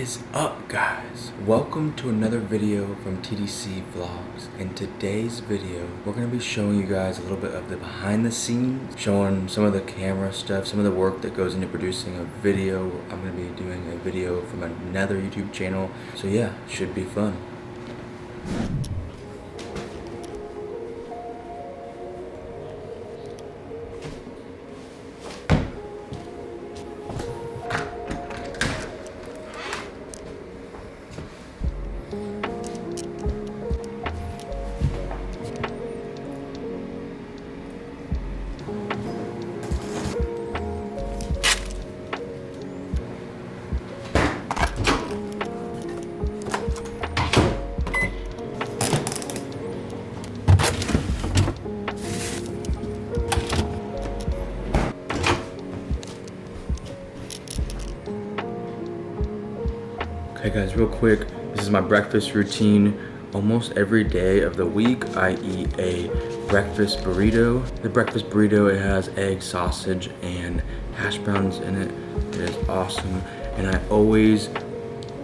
is up, guys? Welcome to another video from TDC Vlogs. In today's video, we're going to be showing you guys a little bit of the behind the scenes, showing some of the camera stuff, some of the work that goes into producing a video. I'm going to be doing a video from another YouTube channel, so yeah, should be fun. Okay guys, real quick, this is my breakfast routine. Almost every day of the week, I eat a breakfast burrito. The breakfast burrito, it has egg, sausage, and hash browns in it. It is awesome. And I always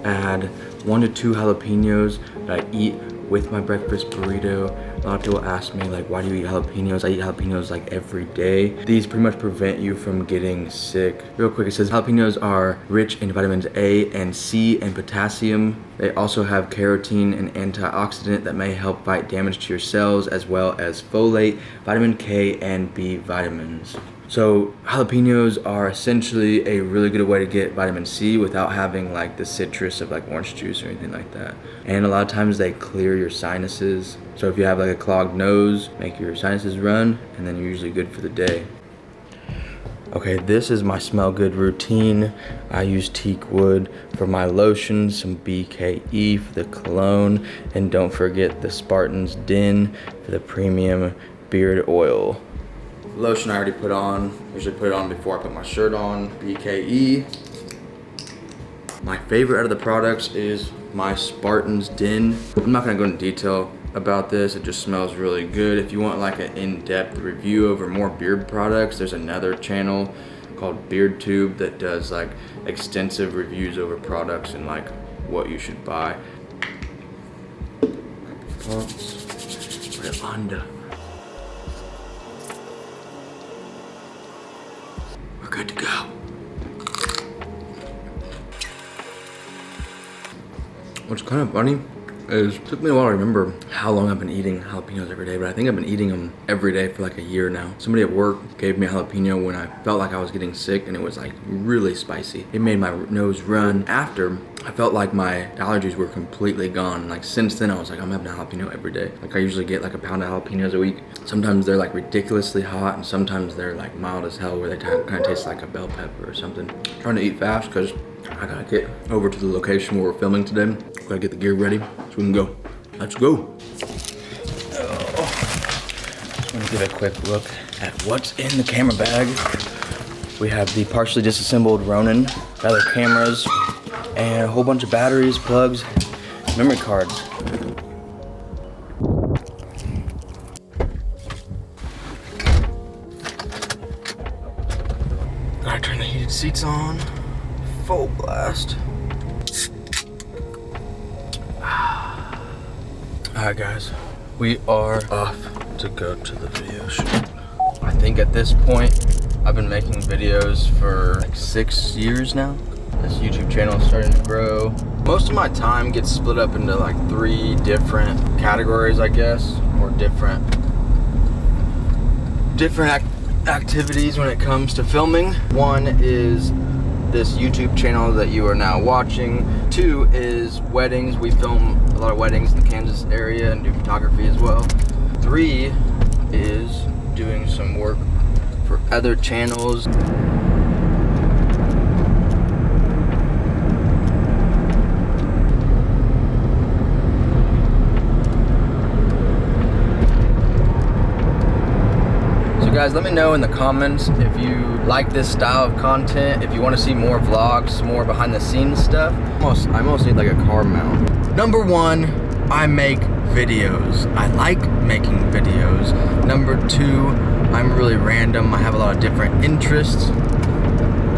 add 1 to 2 jalapeños that I eat with my breakfast burrito. A lot of people ask me, like, why do you eat jalapeños? I eat jalapeños like every day. These pretty much prevent you from getting sick. Real quick, it says jalapeños are rich in vitamins A and C and potassium. They also have carotene, an antioxidant that may help fight damage to your cells, as well as folate, vitamin K, and B vitamins. So jalapeños are essentially a really good way to get vitamin C without having like the citrus of like orange juice or anything like that. And a lot of times they clear your sinuses. So if you have like a clogged nose, make your sinuses run, and then you're usually good for the day. Okay, this is my smell good routine. I use teak wood for my lotion, some BKE for the cologne, and don't forget the Spartan's Den for the premium beard oil. Lotion I already put on. Usually put it on before I put my shirt on. BKE. My favorite out of the products is my Spartan's Den. I'm not gonna go into detail about this. It just smells really good. If you want like an in-depth review over more beard products, there's another channel called BeardTube that does like extensive reviews over products and like what you should buy. Put it under. We're good to go. What's kind of funny is it took me a while to remember how long I've been eating jalapenos every day, but I think I've been eating them every day for like a year now. Somebody at work gave me a jalapeno when I felt like I was getting sick, and it was like really spicy. It made my nose run. After, I felt like my allergies were completely gone. Like since then, I was like, I'm having a jalapeno every day. Like I usually get like a pound of jalapenos a week. Sometimes they're like ridiculously hot, and sometimes they're like mild as hell, where they kind of taste like a bell pepper or something. I'm trying to eat fast because I gotta get over to the location where we're filming today. Gotta get the gear ready so we can go. Let's go. Just wanna give a quick look at what's in the camera bag. We have the partially disassembled Ronin, other cameras, and a whole bunch of batteries, plugs, memory cards. Gotta turn the heated seats on. Full blast. Alright guys, we are off to go to the video shoot. I think at this point, I've been making videos for like 6 years now. This YouTube channel is starting to grow. Most of my time gets split up into like 3 different categories, I guess, or different activities when it comes to filming. 1 is this YouTube channel that you are now watching. 2 is weddings. We film a lot of weddings in the Kansas area and do photography as well. 3 is doing some work for other channels. Guys, let me know in the comments if you like this style of content, if you want to see more vlogs, more behind the scenes stuff. I almost need like a car mount. Number 1, I make videos. I like making videos. Number 2, I'm really random. I have a lot of different interests.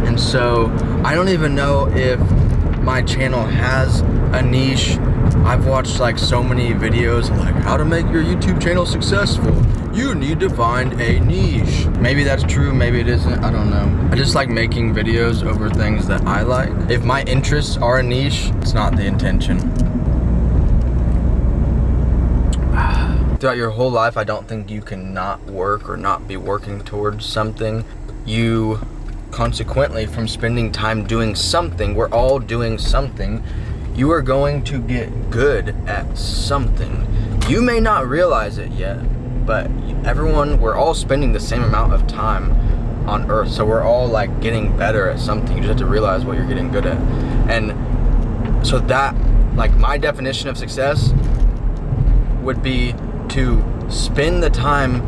And so I don't even know if my channel has a niche. I've watched like so many videos like how to make your YouTube channel successful. You need to find a niche. Maybe that's true, maybe it isn't, I don't know. I just like making videos over things that I like. If my interests are a niche, it's not the intention. Throughout your whole life, I don't think you can not work or not be working towards something. You consequently, from spending time doing something, we're all doing something, you are going to get good at something. You may not realize it yet, but we're all spending the same amount of time on Earth, so we're all like getting better at something. You just have to realize what you're getting good at. And so that, like, my definition of success would be to spend the time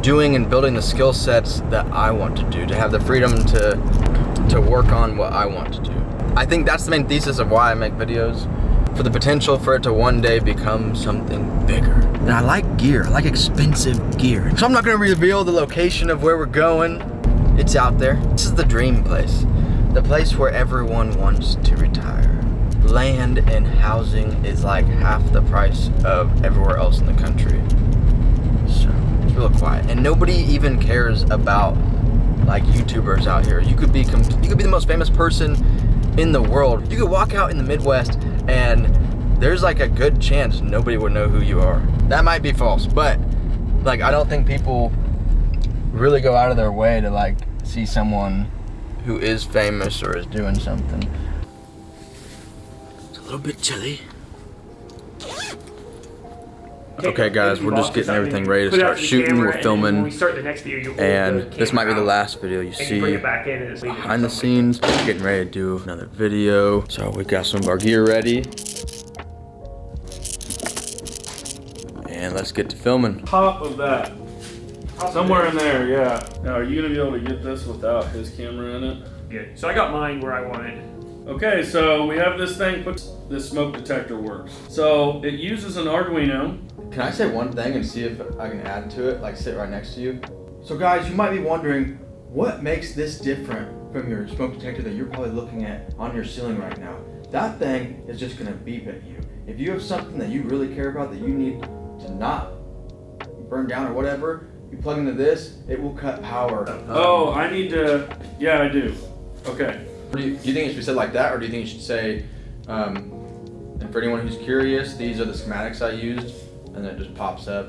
doing and building the skill sets that I want to do, to have the freedom to work on what I want to do. I think that's the main thesis of why I make videos, for the potential for it to one day become something bigger. And I like gear, I like expensive gear. So I'm not gonna reveal the location of where we're going. It's out there. This is the dream place. The place where everyone wants to retire. Land and housing is like half the price of everywhere else in the country. So it's real quiet, and nobody even cares about like YouTubers out here. You could be the most famous person in the world. You could walk out in the Midwest and there's like a good chance nobody would know who you are. That might be false, but like I don't think people really go out of their way to like see someone who is famous or is doing something. It's a little bit chilly. Okay guys, we're just getting everything ready to start shooting. We're filming, and this might be the last video you see behind the scenes. We're getting ready to do another video. So we got some of our gear ready, and let's get to filming. Top of that, somewhere in there, yeah. Now, are you gonna be able to get this without his camera in it? Good. So I got mine where I wanted. Okay, so we have this thing. This smoke detector works. So it uses an Arduino. Can I say one thing and see if I can add to it, like sit right next to you? So guys, you might be wondering, what makes this different from your smoke detector that you're probably looking at on your ceiling right now? That thing is just gonna beep at you. If you have something that you really care about that you need to not burn down or whatever, you plug into this, it will cut power. Oh, I need to, yeah, I do. Okay. Do you think it should be said like that, or do you think you should say, and for anyone who's curious, these are the schematics I used, and then it just pops up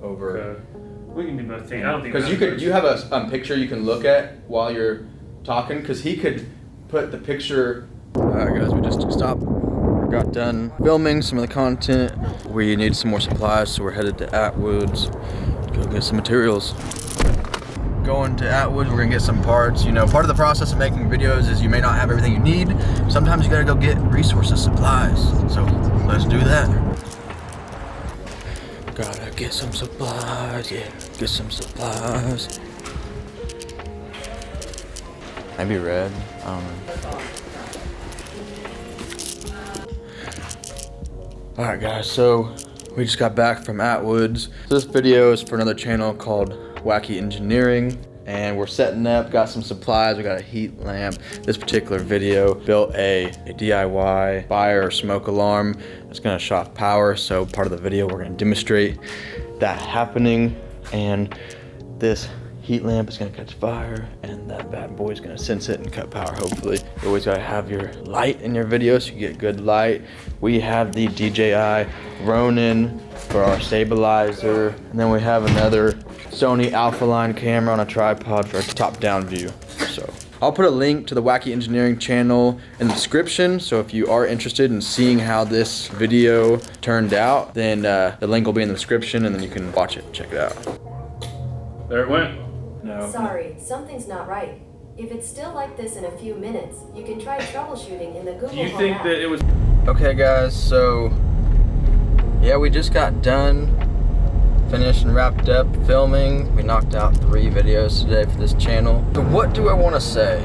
over. Okay. We can do both things. I don't think. Because you have a picture you can look at while you're talking, because he could put the picture. Alright guys, we just stopped. We got done filming some of the content. We need some more supplies, so we're headed to Atwoods to go get some materials. Going to Atwoods, we're gonna get some parts. You know, part of the process of making videos is you may not have everything you need. Sometimes you gotta go get resources, supplies. So let's do that. Gotta get some supplies, yeah, get some supplies. Maybe red, I don't know. Alright guys, so we just got back from Atwoods. So this video is for another channel called Wacky Engineering, and we're setting up, got some supplies. We got a heat lamp. This particular video built a DIY fire or smoke alarm that's gonna shut off power. So part of the video we're gonna demonstrate that happening, and this heat lamp is gonna catch fire, and that bad boy is gonna sense it and cut power, hopefully. You always gotta have your light in your video so you get good light. We have the DJI Ronin for our stabilizer, and then we have another Sony Alpha Line camera on a tripod for a top-down view. So I'll put a link to the Wacky Engineering channel in the description, so if you are interested in seeing how this video turned out, then the link will be in the description, and then you can watch it, check it out. There it went. No. Sorry, something's not right. If it's still like this in a few minutes, you can try troubleshooting in the Google Do you Home think app. that it was... Okay guys, so yeah, we just got done, finished and wrapped up filming. We knocked out 3 videos today for this channel. So what do I want to say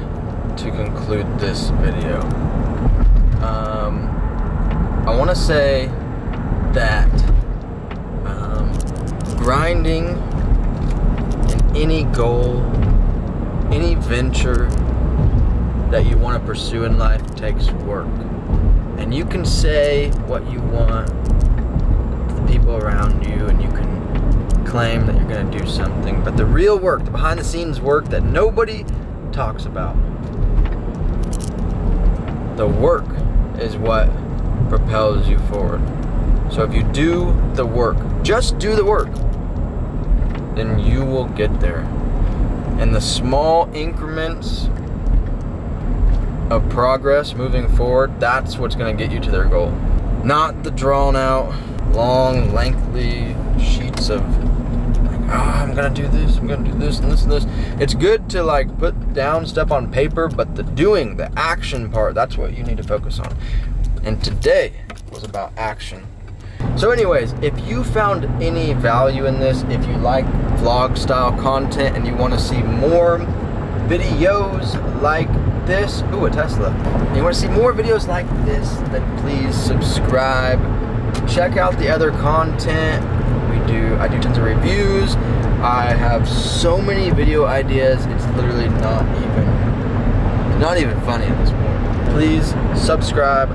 to conclude this video? I want to say that grinding in any goal, any venture, that you want to pursue in life takes work. And you can say what you want to the people around you, and you can claim that you're going to do something, but the real work, the behind the scenes work that nobody talks about, the work is what propels you forward. So if you do the work, just do the work, then you will get there. And the small increments of progress moving forward, that's what's going to get you to their goal. Not the drawn out, long, lengthy sheets of like, I'm going to do this, I'm going to do this and this and this. It's good to like put down stuff on paper, but the doing, the action part, that's what you need to focus on. And today was about action. So anyways, if you found any value in this, if you like vlog style content and you want to see more videos like this, ooh, a Tesla. You want to see more videos like this, then please subscribe. Check out the other content. I do tons of reviews. I have so many video ideas, it's literally not even funny at this point. Please subscribe,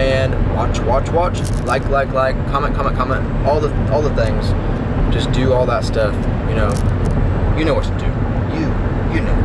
and watch, like, comment, all the things. Just do all that stuff, you know what to do. You know what to do.